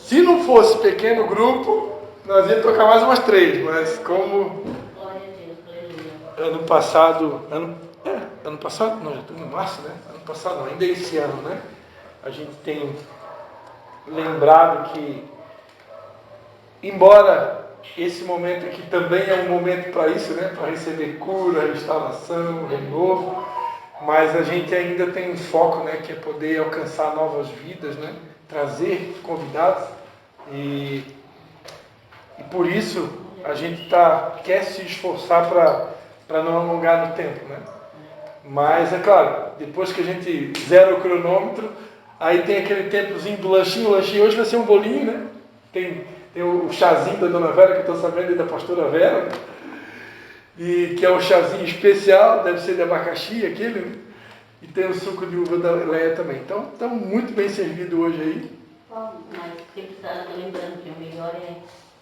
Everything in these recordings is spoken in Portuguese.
Se não fosse pequeno grupo, nós íamos tocar mais umas 3, mas como ano passado, não, já estamos em março, né? Ano passado não, ainda esse ano, né? A gente tem lembrado que, embora esse momento aqui também é um momento para isso, né? Para receber cura, restauração, renovo, mas a gente ainda tem um foco, né? Que é poder alcançar novas vidas, né? Trazer convidados e por isso a gente quer se esforçar para não alongar no tempo, né? Mas é claro, depois que a gente zera o cronômetro, aí tem aquele tempozinho do lanchinho. O lanchinho hoje vai ser um bolinho, né? Tem o chazinho da Dona Vera, que eu estou sabendo, e da Pastora Vera, né? E que é um chazinho especial, deve ser de abacaxi aquele, né? E tem o suco de uva da Leia também. Então, estamos muito bem servidos hoje aí. Mas sempre está lembrando que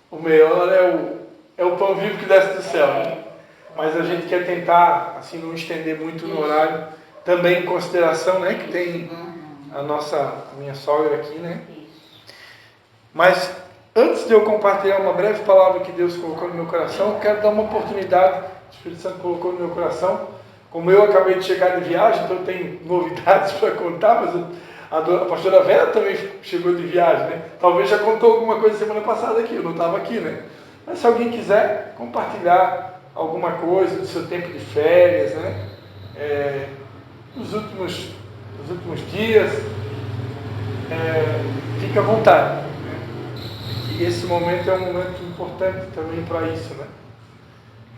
o melhor é o pão vivo que desce do céu, né? Mas a gente quer tentar, assim, não estender muito no horário, também em consideração, né, que tem a minha sogra aqui, né? Mas antes de eu compartilhar uma breve palavra que Deus colocou no meu coração, eu quero dar uma oportunidade, o Espírito Santo colocou no meu coração. Como eu acabei de chegar de viagem, então eu tenho novidades para contar, mas a pastora Vera também chegou de viagem, né? Talvez já contou alguma coisa semana passada aqui, eu não estava aqui, né? Mas se alguém quiser compartilhar alguma coisa do seu tempo de férias, né? Nos últimos dias, fique à vontade. E esse momento é um momento importante também para isso, né?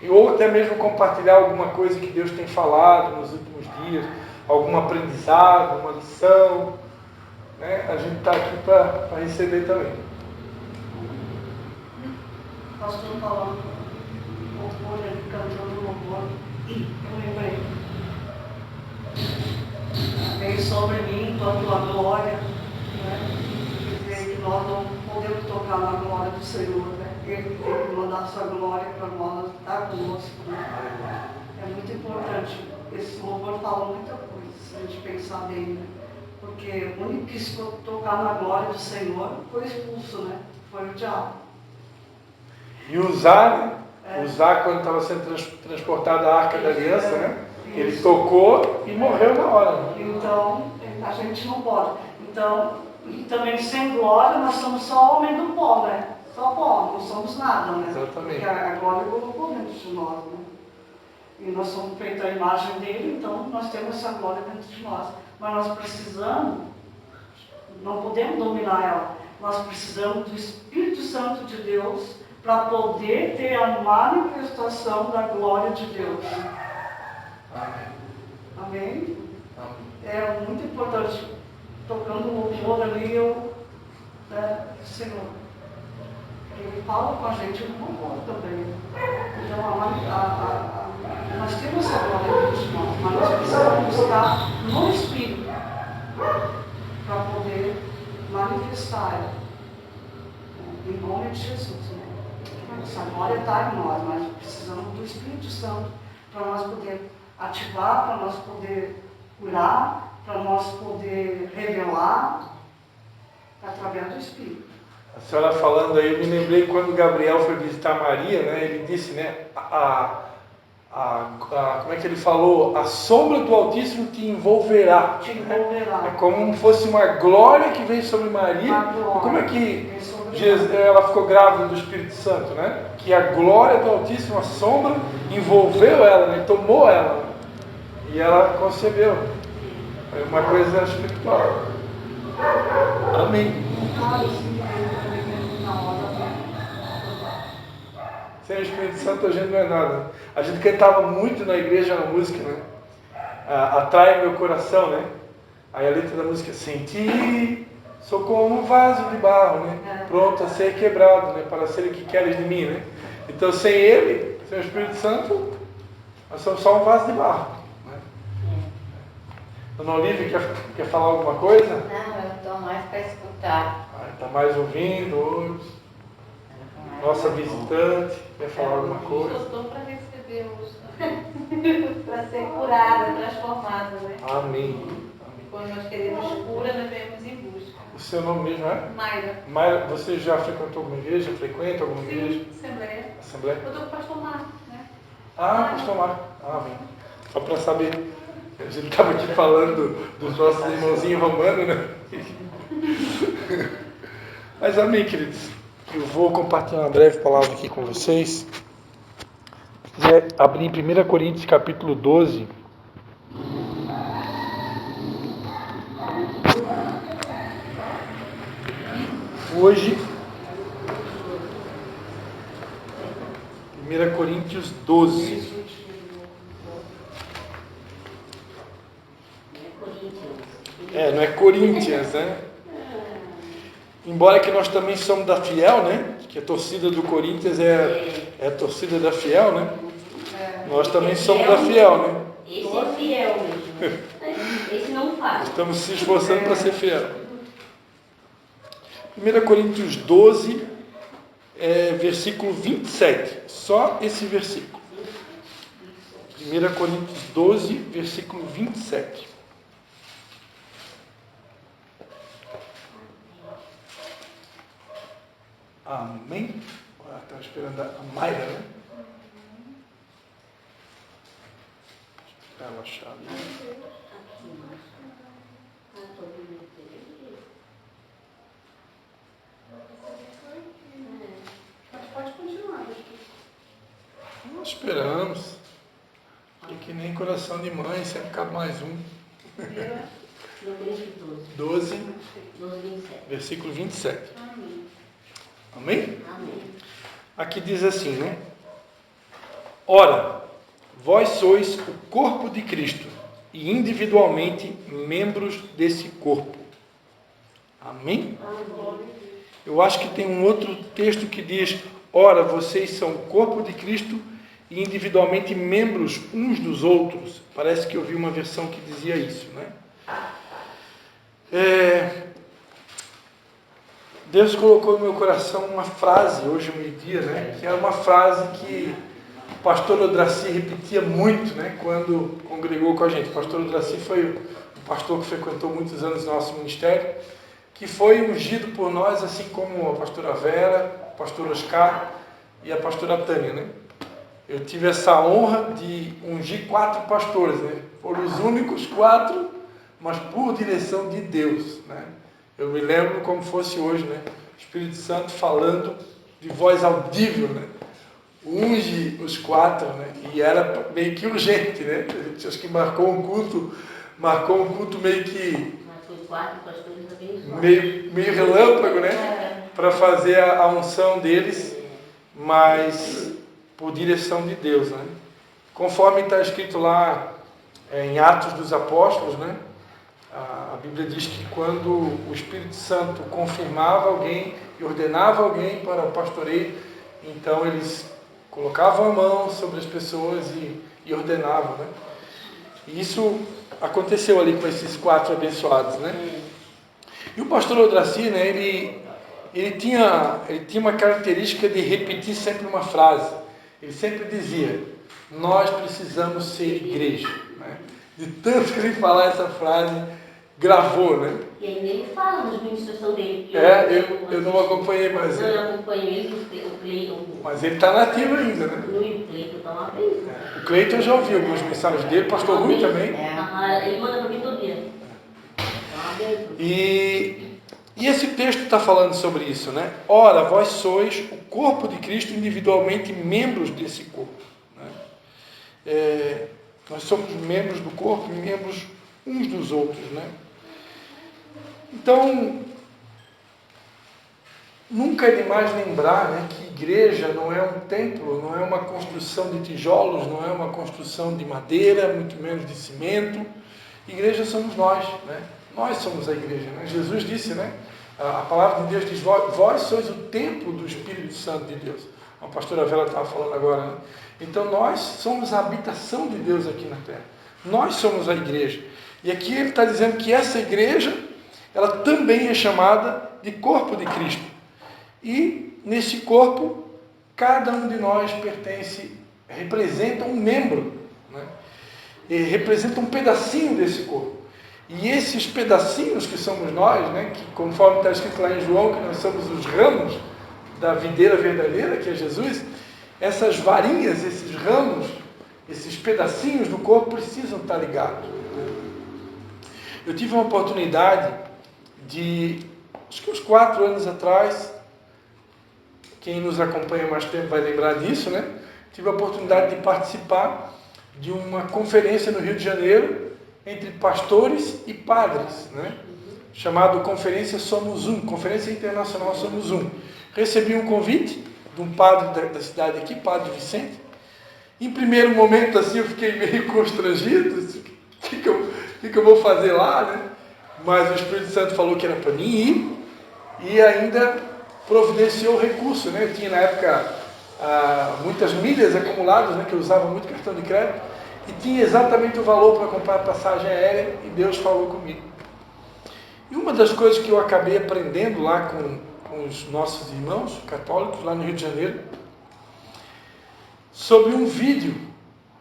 Ou até mesmo compartilhar alguma coisa que Deus tem falado nos últimos dias, algum aprendizado, uma lição, né? A gente está aqui para receber também. Pastor falando, louvor, ele cantando louvor, eu lembrei. Veio sobre mim toda a glória, né? Quer dizer que nós não podemos tocar na glória do Senhor, né? Ele tem que mandar a sua glória para nós, estar conosco, né? É muito importante. Esse louvor fala muita coisa, se a gente pensar bem, né? Porque o único que quis tocar na glória do Senhor foi expulso, né? Foi o diabo. E usar quando estava sendo transportada a Arca da Aliança, né? Ele tocou e morreu na hora. Né? Então, a gente não pode. Então, também sem glória, nós somos só homem do pó, né? Só pó, não somos nada, né? Exatamente. Porque a glória colocou dentro de nós, né? E nós somos feitos à imagem dele, então nós temos essa glória dentro de nós. Mas nós precisamos, não podemos dominar ela, nós precisamos do Espírito Santo de Deus para poder ter a manifestação da glória de Deus. Amém. Amém? Amém. É muito importante. Tocando o louvor ali, Senhor, Ele fala com a gente no louvor também. Então, nós temos essa glória dentro de nós, mas nós precisamos estar no Espírito para poder manifestar ela. Em nome de Jesus, né? Essa glória está em nós, mas precisamos do Espírito Santo para nós poder ativar, para nós poder curar, para nós poder revelar através do Espírito. A senhora falando aí, eu me lembrei quando Gabriel foi visitar Maria, né? Ele disse, né? Como é que ele falou? A sombra do Altíssimo te envolverá. Te envolverá. É como se fosse uma glória que veio sobre Maria. E como é que ela ficou grávida do Espírito Santo, né? Que a glória do Altíssimo, a sombra, envolveu ela, né? Tomou ela. E ela concebeu. É uma coisa espiritual. Amém. Sem o Espírito Santo a gente não é nada. A gente cantava muito na igreja a música, né? Atrai meu coração, né? Aí a letra da música, sem ti, sou como um vaso de barro, né? Pronto a ser quebrado, né? Para ser o que queres de mim, né? Então sem ele, sem o Espírito Santo, nós somos só um vaso de barro. Né? Dona Olivia, quer falar alguma coisa? Não, eu estou mais para escutar. Está mais ouvindo hoje. Nossa visitante, quer falar alguma coisa? Eu estou para receber hoje. Para ser curada, transformada, né? Amém. Amém. quando nós queremos cura, nós vemos em busca. O seu nome mesmo é? Mayra. Mayra, você já frequentou alguma igreja? Frequenta alguma igreja? Sim, Assembleia. Assembleia? Eu estou com o pastor Marco, né? Ah, pastor Marco. Ah, bem. Só para saber. A gente estava aqui falando dos nossos irmãozinhos romanos, né? Mas amém, queridos. Eu vou compartilhar uma breve palavra aqui com vocês. Se quiser abrir em 1 Coríntios capítulo 12. Hoje, 1 Coríntios 12. Não é Corinthians, né? Embora que nós também somos da Fiel, né? Que a torcida do Corinthians é a torcida da Fiel, né? Nós também somos da Fiel, né? Esse é fiel mesmo. Esse não faz. Estamos se esforçando para ser fiel. 1 Coríntios 12, versículo 27. Só esse versículo. 1 Coríntios 12, versículo 27. Amém? Estava esperando a Mayra, né? Ela achar ali. Pode continuar. Nós esperamos. E que nem coração de mãe, sempre cabe mais um. 12, 27. versículo 27. Amém. Amém? Amém. Aqui diz assim, né? Ora, vós sois o corpo de Cristo e individualmente membros desse corpo. Amém? Eu acho que tem um outro texto que diz: ora, vocês são o corpo de Cristo e individualmente membros uns dos outros. Parece que eu vi uma versão que dizia isso, né? Deus colocou no meu coração uma frase hoje, meio-dia, né? Que é uma frase que o pastor Odraci repetia muito, né? Quando congregou com a gente. O pastor Odraci foi o pastor que frequentou muitos anos o nosso ministério, que foi ungido por nós, assim como a pastora Vera, o pastor Oscar e a pastora Tânia, né? Eu tive essa honra de ungir 4 pastores, né? Foram os únicos 4, mas por direção de Deus, né? Eu me lembro como fosse hoje, né? O Espírito Santo falando de voz audível, né? Unge os 4, né? E era meio que urgente, né? A gente acho que marcou um culto meio que Mas foi 4 pastores abençoados. meio relâmpago, né? Para fazer a unção deles, mas por direção de Deus, né? Conforme está escrito lá em Atos dos Apóstolos, né? A Bíblia diz que quando o Espírito Santo confirmava alguém e ordenava alguém para o pastoreio, então eles colocavam a mão sobre as pessoas e ordenavam, né? E isso aconteceu ali com esses 4 abençoados, né? E o pastor Odraci, né, ele tinha uma característica de repetir sempre uma frase. Ele sempre dizia: nós precisamos ser igreja, né? De tanto que ele falar essa frase, gravou, né? E ainda ele fala nas ministrações dele. Eu não acompanhei mais. Não, eu acompanhei ele, o Cleiton. Mas ele está nativo ainda, né? No Cleiton está uma vez. O Cleiton eu já ouvi algumas mensagens dele, pastor Rui também. Ele manda para mim todo dia. E esse texto está falando sobre isso, né? Ora, vós sois o corpo de Cristo, individualmente membros desse corpo, né? Nós somos membros do corpo, membros uns dos outros, né? Então, nunca é demais lembrar, né, que igreja não é um templo, não é uma construção de tijolos, não é uma construção de madeira, muito menos de cimento. Igreja somos nós, né? Nós somos a igreja, né? Jesus disse, né? A palavra de Deus diz: vós sois o templo do Espírito Santo de Deus. A pastora Vera estava falando agora, né? Então nós somos a habitação de Deus aqui na terra. Nós somos a igreja. E aqui ele está dizendo que essa igreja, ela também é chamada de corpo de Cristo. E nesse corpo, cada um de nós representa um membro, né? E representa um pedacinho desse corpo. E esses pedacinhos que somos nós, né, que conforme está escrito lá em João, que nós somos os ramos da videira verdadeira, que é Jesus, essas varinhas, esses ramos, esses pedacinhos do corpo precisam estar ligados. Eu tive uma oportunidade de, acho que uns 4 anos atrás, quem nos acompanha mais tempo vai lembrar disso, né? Tive a oportunidade de participar de uma conferência no Rio de Janeiro entre pastores e padres, né? Chamado Conferência Somos Um, Conferência Internacional Somos Um. Recebi um convite de um padre da cidade aqui, Padre Vicente. Em primeiro momento, assim, eu fiquei meio constrangido. O que eu vou fazer lá, né? Mas o Espírito Santo falou que era para mim ir e ainda providenciou o recurso, né? Eu tinha na época muitas milhas acumuladas, né? Que eu usava muito cartão de crédito e tinha exatamente o valor para comprar a passagem aérea e Deus falou comigo. E uma das coisas que eu acabei aprendendo lá com os nossos irmãos católicos lá no Rio de Janeiro, sobre um vídeo,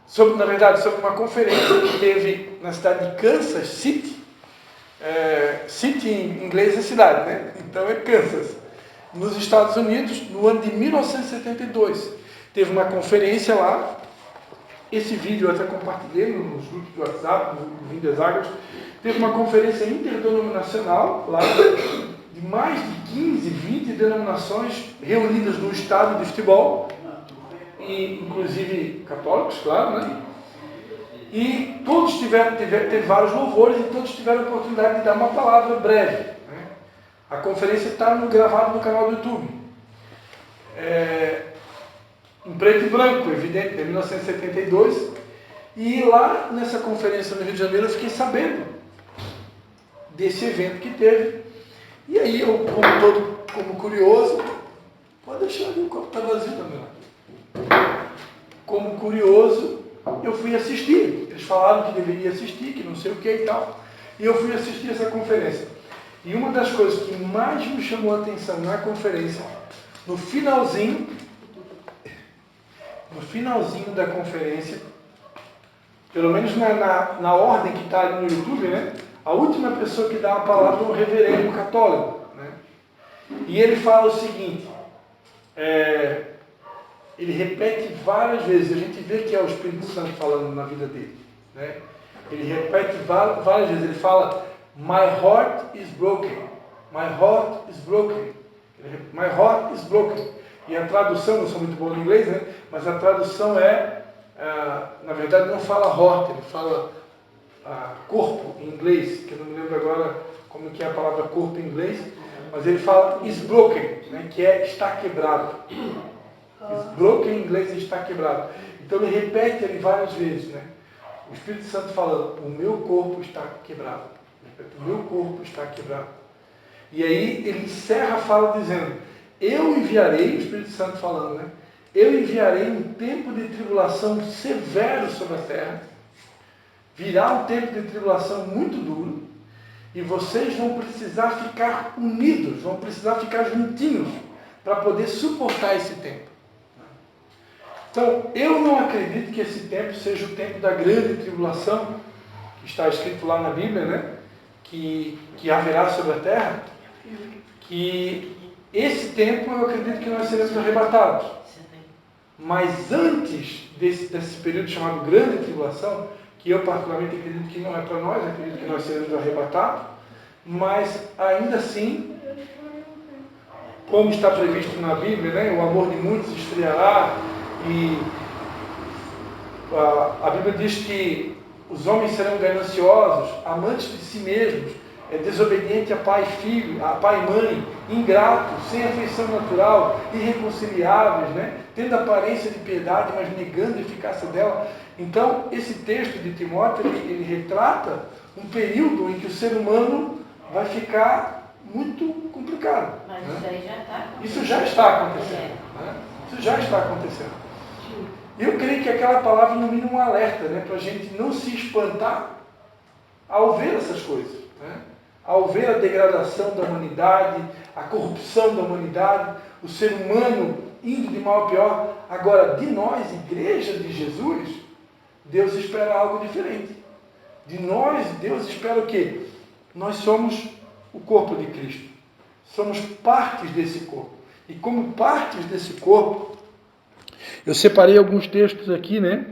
sobre uma conferência que teve na cidade de Kansas City. City em inglês é cidade, né? Então é Kansas, nos Estados Unidos, no ano de 1972. Teve uma conferência lá. Esse vídeo eu até compartilhei nos grupos do WhatsApp, no Vinho das Águas. Teve uma conferência interdenominacional lá, de mais de 15, 20 denominações reunidas no estádio de futebol, e inclusive católicos, claro, né? E todos teve vários louvores e todos tiveram a oportunidade de dar uma palavra breve, né? A conferência está gravada no canal do YouTube. Em preto e branco, evidente, de 1972. E lá nessa conferência no Rio de Janeiro eu fiquei sabendo desse evento que teve. E aí eu, como curioso, pode deixar ali, o copo está vazio também. Como curioso, eu fui assistir. Eles falaram que deveria assistir, que não sei o que e tal. E eu fui assistir essa conferência. E uma das coisas que mais me chamou a atenção na conferência, no finalzinho da conferência, pelo menos na ordem que está ali no YouTube, né? A última pessoa que dá a palavra é um reverendo católico, né? E ele fala o seguinte, ele repete várias vezes, a gente vê que é o Espírito Santo falando na vida dele, né? Ele repete várias vezes, ele fala, my heart is broken, my heart is broken, my heart is broken. E a tradução, não sou muito bom no inglês, né? Mas a tradução na verdade não fala heart, ele fala corpo em inglês, que eu não me lembro agora como que é a palavra corpo em inglês, mas ele fala is broken, né? Que está quebrado. Is broken em inglês está quebrado. Então ele repete ele várias vezes, né? O Espírito Santo falando, o meu corpo está quebrado. O meu corpo está quebrado. E aí ele encerra a fala dizendo, eu enviarei, o Espírito Santo falando, né? Eu enviarei um tempo de tribulação severo sobre a terra. Virá um tempo de tribulação muito duro. E vocês vão precisar ficar unidos, vão precisar ficar juntinhos para poder suportar esse tempo. Então, eu não acredito que esse tempo seja o tempo da grande tribulação, que está escrito lá na Bíblia, né? Que haverá sobre a terra. Que esse tempo eu acredito que nós seremos arrebatados. Mas antes desse período chamado grande tribulação, que eu particularmente acredito que não é para nós, acredito que nós seremos arrebatados, mas ainda assim, como está previsto na Bíblia, né, o amor de muitos esfriará, e a Bíblia diz que os homens serão gananciosos, amantes de si mesmos, desobediente a pai e filho, a pai e mãe, ingratos, sem afeição natural, irreconciliáveis, né? Tendo aparência de piedade, mas negando a eficácia dela. Então, esse texto de Timóteo, ele retrata um período em que o ser humano vai ficar muito complicado. Mas né? isso aí já está. Isso já está acontecendo. Né? Isso já está acontecendo. E eu creio que aquela palavra, no mínimo, um alerta, né? Para a gente não se espantar ao ver essas coisas. Né? Ao ver a degradação da humanidade, a corrupção da humanidade, o ser humano indo de mal a pior. Agora, de nós, igreja de Jesus, Deus espera algo diferente. De nós, Deus espera o quê? Nós somos o corpo de Cristo. Somos partes desse corpo. E como partes desse corpo, eu separei alguns textos aqui, né?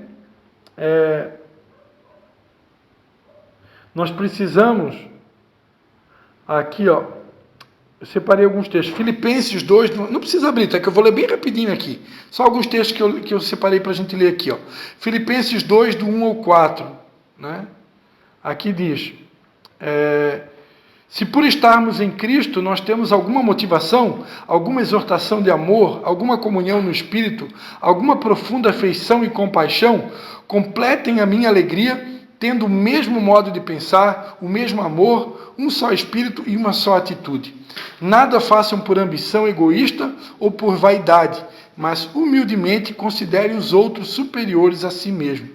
Nós precisamos, aqui, ó, eu separei alguns textos. Filipenses 2, não precisa abrir, tá? Que eu vou ler bem rapidinho aqui. Só alguns textos que eu separei para a gente ler aqui, ó. Filipenses 2, do 1 ao 4, né? Aqui diz, se por estarmos em Cristo nós temos alguma motivação, alguma exortação de amor, alguma comunhão no Espírito, alguma profunda afeição e compaixão, completem a minha alegria, tendo o mesmo modo de pensar, o mesmo amor, um só Espírito e uma só atitude. Nada façam por ambição egoísta ou por vaidade, mas humildemente considerem os outros superiores a si mesmo.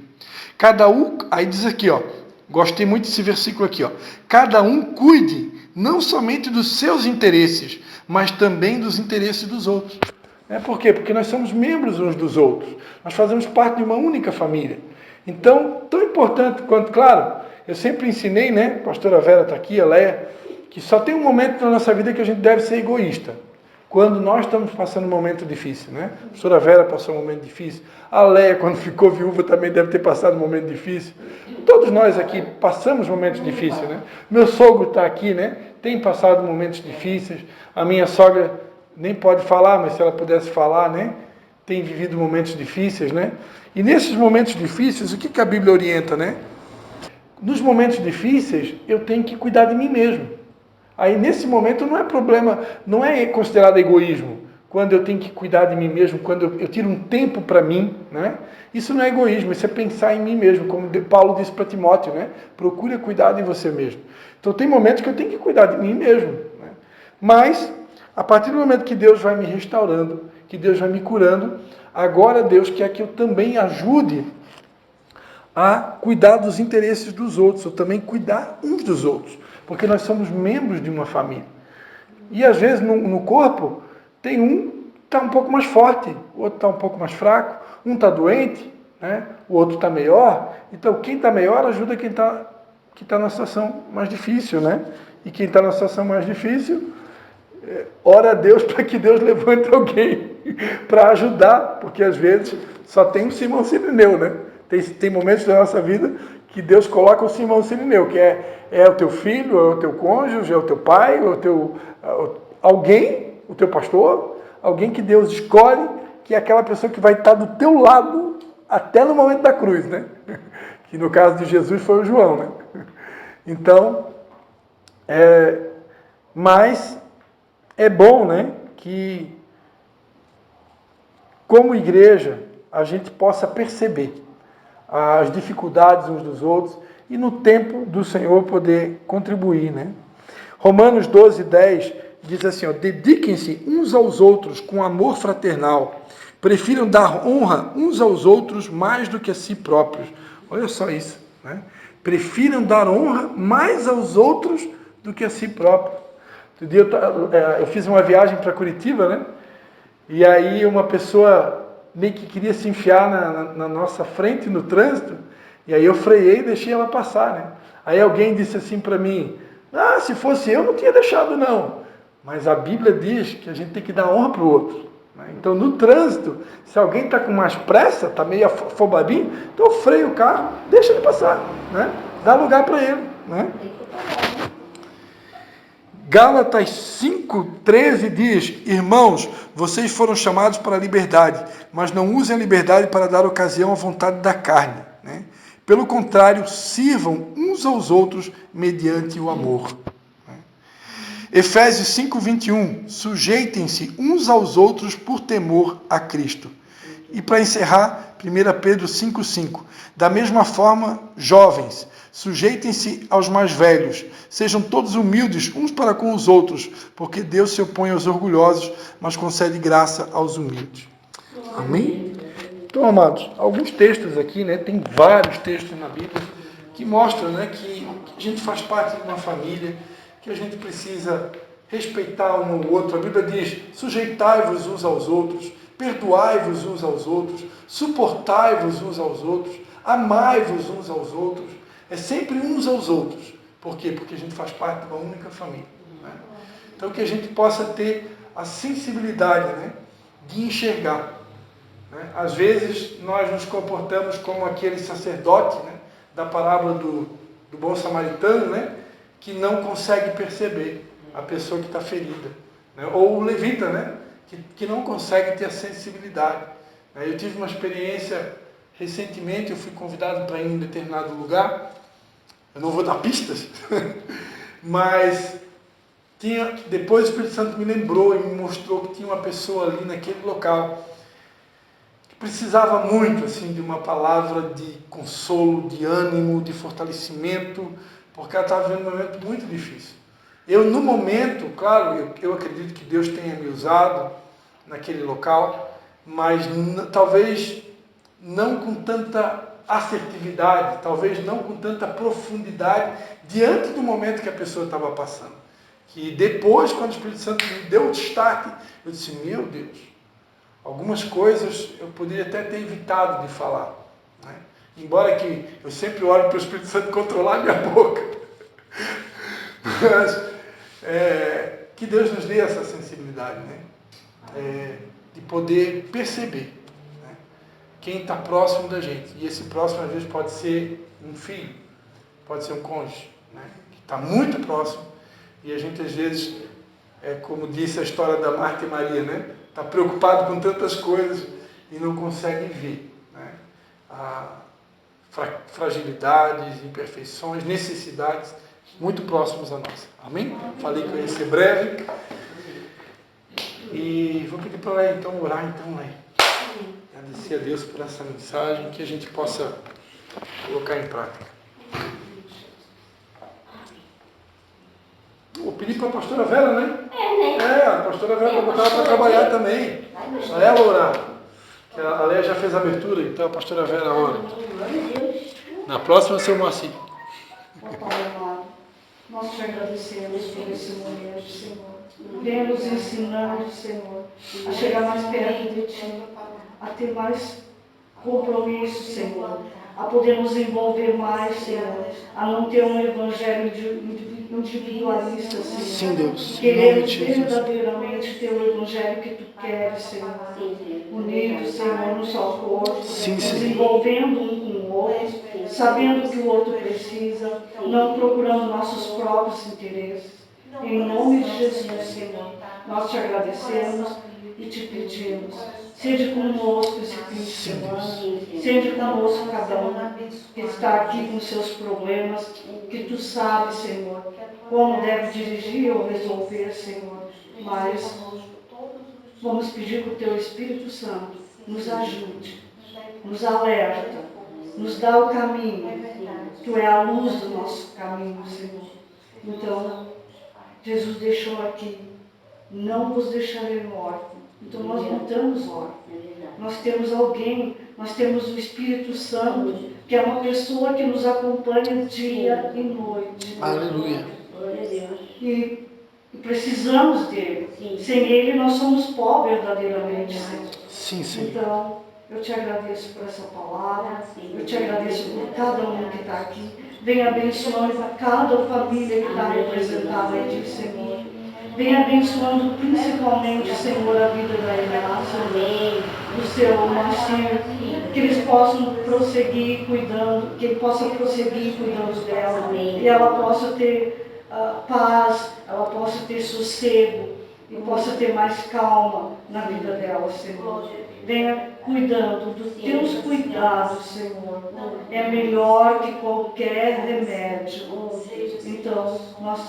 Cada um, aí diz aqui, ó, gostei muito desse versículo aqui, ó. Cada um cuide não somente dos seus interesses, mas também dos interesses dos outros. Por quê? Porque nós somos membros uns dos outros. Nós fazemos parte de uma única família. Então, tão importante quanto, claro, eu sempre ensinei, né? A pastora Vera está aqui, a Leia, que só tem um momento na nossa vida que a gente deve ser egoísta. Quando nós estamos passando um momento difícil, né? A pastora Vera passou um momento difícil. A Leia, quando ficou viúva, também deve ter passado um momento difícil. Todos nós aqui passamos momentos difíceis, né? Meu sogro está aqui, né? Tem passado momentos difíceis. A minha sogra nem pode falar, mas se ela pudesse falar, né? Tem vivido momentos difíceis, né? E nesses momentos difíceis, o que a Bíblia orienta, né? Nos momentos difíceis, eu tenho que cuidar de mim mesmo. Aí, nesse momento, não é problema, não é considerado egoísmo. Quando eu tenho que cuidar de mim mesmo, quando eu tiro um tempo para mim, né? Isso não é egoísmo, isso é pensar em mim mesmo, como Paulo disse para Timóteo, né? Procure cuidar de você mesmo. Então, tem momentos que eu tenho que cuidar de mim mesmo, né? Mas, a partir do momento que Deus vai me restaurando, que Deus vai me curando, agora Deus quer que eu também ajude a cuidar dos interesses dos outros, ou também cuidar uns dos outros, porque nós somos membros de uma família. E às vezes no corpo tem um que está um pouco mais forte, o outro está um pouco mais fraco, um está doente, né? O outro está melhor. Então quem está melhor ajuda quem está na situação mais difícil, né? E quem está na situação mais difícil, ora a Deus para que Deus levante alguém para ajudar, porque às vezes só tem um Simão Sirineu, né? Tem momentos da nossa vida que Deus coloca o Simão Sirineu, que é o teu filho, é o teu cônjuge, é o teu pai, é alguém, o teu pastor, alguém que Deus escolhe, que é aquela pessoa que vai estar do teu lado até no momento da cruz, né? Que no caso de Jesus foi o João, né? Então, mas é bom, né, que como igreja a gente possa perceber as dificuldades uns dos outros e no tempo do Senhor poder contribuir, né? Romanos 12:10 diz assim, ó, dediquem-se uns aos outros com amor fraternal, prefiram dar honra uns aos outros mais do que a si próprios. Olha só isso, né? Prefiram dar honra mais aos outros do que a si próprios. Outro dia eu fiz uma viagem para Curitiba, né? E aí uma pessoa meio que queria se enfiar na nossa frente no trânsito, e aí eu freiei e deixei ela passar, né? Aí alguém disse assim para mim, se fosse eu não tinha deixado não, mas a Bíblia diz que a gente tem que dar honra para o outro, né? Então no trânsito, se alguém está com mais pressa, está meio afobadinho, então eu freio o carro, deixa ele passar, né? Dá lugar para ele, né? Gálatas 5:13 diz, irmãos, vocês foram chamados para a liberdade, mas não usem a liberdade para dar ocasião à vontade da carne, né? Pelo contrário, sirvam uns aos outros mediante o amor. Efésios 5:21, sujeitem-se uns aos outros por temor a Cristo. E para encerrar, 1 Pedro 5:5, da mesma forma, jovens, sujeitem-se aos mais velhos, sejam todos humildes uns para com os outros, porque Deus se opõe aos orgulhosos, mas concede graça aos humildes. Amém? Então, amados, alguns textos aqui, né? Tem vários textos na Bíblia que mostram, né, que a gente faz parte de uma família, que a gente precisa respeitar um ao outro. A Bíblia diz, sujeitai-vos uns aos outros, perdoai-vos uns aos outros, suportai-vos uns aos outros, amai-vos uns aos outros. é sempre uns aos outros. Por quê? Porque a gente faz parte de uma única família. Né? Então que a gente possa ter a sensibilidade, né, de enxergar. Né? Às vezes nós nos comportamos como aquele sacerdote, né, da parábola do bom samaritano, né, que não consegue perceber a pessoa que está ferida. Né? Ou o levita, né, que não consegue ter a sensibilidade. Eu tive uma experiência recentemente, eu fui convidado para ir em um determinado lugar, eu não vou dar pistas, mas depois o Espírito Santo me lembrou e me mostrou que tinha uma pessoa ali naquele local que precisava muito assim, de uma palavra de consolo, de ânimo, de fortalecimento, porque ela estava vivendo um momento muito difícil. Eu, no momento, claro, eu acredito que Deus tenha me usado naquele local, mas talvez não com tanta assertividade, talvez não com tanta profundidade, diante do momento que a pessoa estava passando. Que depois, quando o Espírito Santo me deu o destaque, eu disse, meu Deus, algumas coisas eu poderia até ter evitado de falar. Né? Embora que eu sempre oro para o Espírito Santo controlar a minha boca. Mas que Deus nos dê essa sensibilidade, né? De poder perceber, né, quem está próximo da gente. E esse próximo, às vezes, pode ser um filho, pode ser um cônjuge, né, que está muito próximo. E a gente, às vezes, como disse a história da Marta e Maria, né, está preocupado com tantas coisas e não consegue ver, né, fragilidades, imperfeições, necessidades muito próximos a nós. Amém? Falei que eu ia ser breve. E vou pedir para ela então orar, né? Agradecer a Deus por essa mensagem, que a gente possa colocar em prática. Vou pedir para a pastora Vera, né? A pastora Vera vai botar ela para trabalhar também. Para ela orar. Que a Léa já fez a abertura, então a pastora Vera ora. Na próxima, seu Moacir. Pai amado, nós te agradecemos por esse momento, Senhor. Venha nos ensinando, Senhor, a chegar mais perto de Ti, a ter mais compromisso, Senhor, a poder nos envolver mais, Senhor, a não ter um evangelho individualista, Senhor. Sim, Deus. Queremos verdadeiramente ter o evangelho que Tu queres, Senhor. Unidos, Senhor, no só corpo, nos envolvendo um com o outro, sabendo que o outro precisa, não procurando nossos próprios interesses. Em nome de Jesus, Senhor, nós te agradecemos e te pedimos. Seja conosco esse fim de semana, seja conosco cada um que está aqui com seus problemas, que Tu sabes, Senhor, como deve dirigir ou resolver, Senhor. Mas vamos pedir que o Teu Espírito Santo nos ajude, nos alerta, nos dá o caminho. Tu é a luz do nosso caminho, Senhor. Então, Jesus deixou aqui, não vos deixarei órfãos. Então nós não estamos órfãos. Nós temos alguém, nós temos o Espírito Santo, que é uma pessoa que nos acompanha dia e noite. Aleluia. E precisamos dele. Sem ele nós somos pó verdadeiramente, Senhor. Sim, sim. Então, eu te agradeço por essa palavra, eu te agradeço por cada um que está aqui. Venha abençoando para cada família que está representada aqui, Senhor. Venha abençoando principalmente, Senhor, a vida da Inácia, do seu Moacir, que eles possam prosseguir cuidando, que ele possa prosseguir cuidando dela, e ela possa ter paz, ela possa ter sossego, e possa ter mais calma na vida dela, Senhor. Venha cuidando dos teus cuidados, Senhor. É melhor que qualquer remédio. Então, nós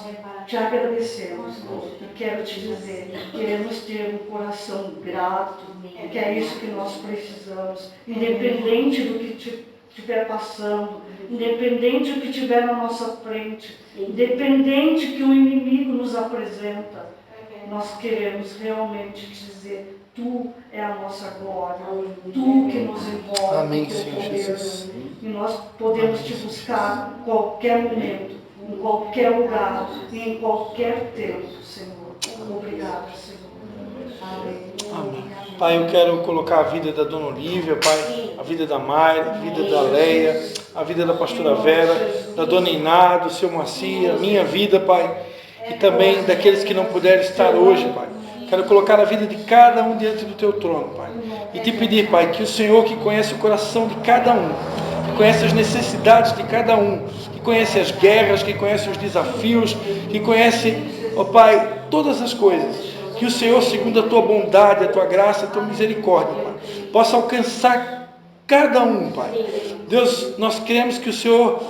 te agradecemos. E quero te dizer, queremos ter um coração grato, que é isso que nós precisamos. Independente do que estiver passando, independente do que estiver na nossa frente, independente que o inimigo nos apresenta, nós queremos realmente dizer, Tu é a nossa glória, Tu que nos envolve. Amém, com Teu Senhor poder. Jesus. E nós podemos Te buscar em qualquer momento, em qualquer lugar e em qualquer tempo, Senhor. Obrigado, Senhor. Amém. Amém. Pai, eu quero colocar a vida da Dona Olívia, Pai, a vida da Mayra, a vida da Leia, a vida da pastora Vera, da Dona Iná, do seu Moacir, a minha vida, Pai, e também daqueles que não puderam estar hoje, Pai. Quero colocar a vida de cada um diante do Teu trono, Pai, e te pedir, Pai, que o Senhor, que conhece o coração de cada um, que conhece as necessidades de cada um, que conhece as guerras, que conhece os desafios, que conhece, ó Pai, todas as coisas, que o Senhor, segundo a Tua bondade, a Tua graça, a Tua misericórdia, Pai, possa alcançar cada um, Pai. Deus, nós cremos que o Senhor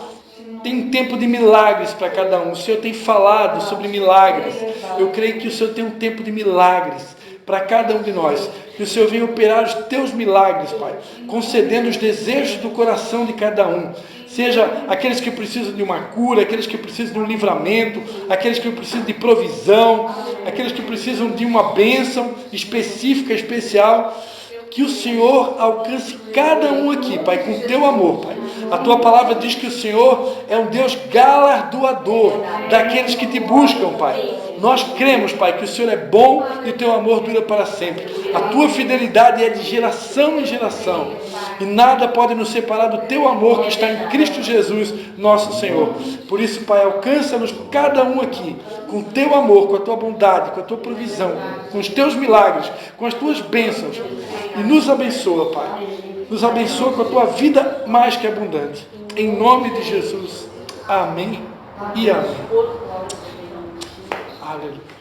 tem um tempo de milagres para cada um. O Senhor tem falado sobre milagres. Eu creio que o Senhor tem um tempo de milagres para cada um de nós. Que o Senhor venha operar os Teus milagres, Pai, concedendo os desejos do coração de cada um. Seja aqueles que precisam de uma cura, aqueles que precisam de um livramento, aqueles que precisam de provisão, aqueles que precisam de uma bênção específica, especial. Que o Senhor alcance cada um aqui, Pai, com o Teu amor, Pai. A Tua palavra diz que o Senhor é um Deus galardoador daqueles que Te buscam, Pai. Nós cremos, Pai, que o Senhor é bom e o Teu amor dura para sempre. A Tua fidelidade é de geração em geração. E nada pode nos separar do Teu amor que está em Cristo Jesus, nosso Senhor. Por isso, Pai, alcança-nos cada um aqui com o Teu amor, com a Tua bondade, com a Tua provisão, com os Teus milagres, com as Tuas bênçãos. E nos abençoa, Pai. Nos abençoa com a Tua vida mais que abundante. Em nome de Jesus. Amém e amém. Aleluia.